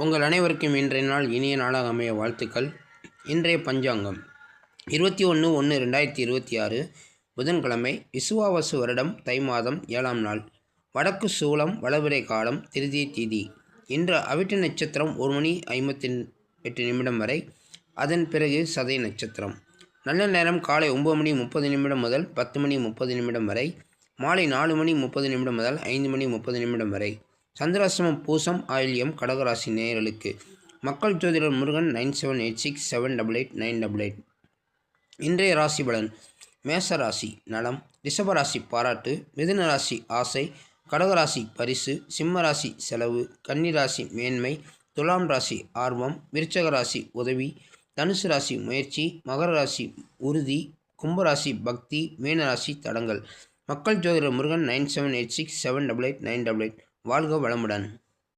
உங்கள் அனைவருக்கும் இன்றைய நாள் இனிய நாளாக அமைய வாழ்த்துக்கள். இன்றைய பஞ்சாங்கம் 21/1/2026 புதன்கிழமை, விசுவாவசு வருடம் தை மாதம் 7ஆம் நாள், வடக்கு சூலம், வளவிரை காலம், திருதியை தீதி. இன்று அவிட்ட நட்சத்திரம் 1 மணி 58 நிமிடம் வரை, அதன் பிறகு சதய நட்சத்திரம். நல்ல நேரம் காலை 9 மணி 30 நிமிடம் முதல் 10 மணி 30 நிமிடம் வரை, மாலை 4 மணி 30 நிமிடம் முதல் 5 மணி 30 நிமிடம் வரை. சந்திராசிரமம் பூசம், ஆயில்யம், கடகராசி நேயர்களுக்கு. மக்கள் ஜோதிடர் முருகன் 9786788988. இன்றைய ராசி பலன். மேச ராசி நலம், ரிஷபராசி பாராட்டு, மிதுன ராசி ஆசை, கடகராசி பரிசு, சிம்ம ராசி செலவு, கன்னிராசி மேன்மை, துலாம் ராசி ஆர்வம், விருச்சக ராசி உதவி, தனுசு ராசி முயற்சி, மகர ராசி உறுதி, கும்பராசி பக்தி, மீனராசி தடங்கள். மக்கள் ஜோதிடர் முருகன் 9786788988. வாழ்க வளமுடன்.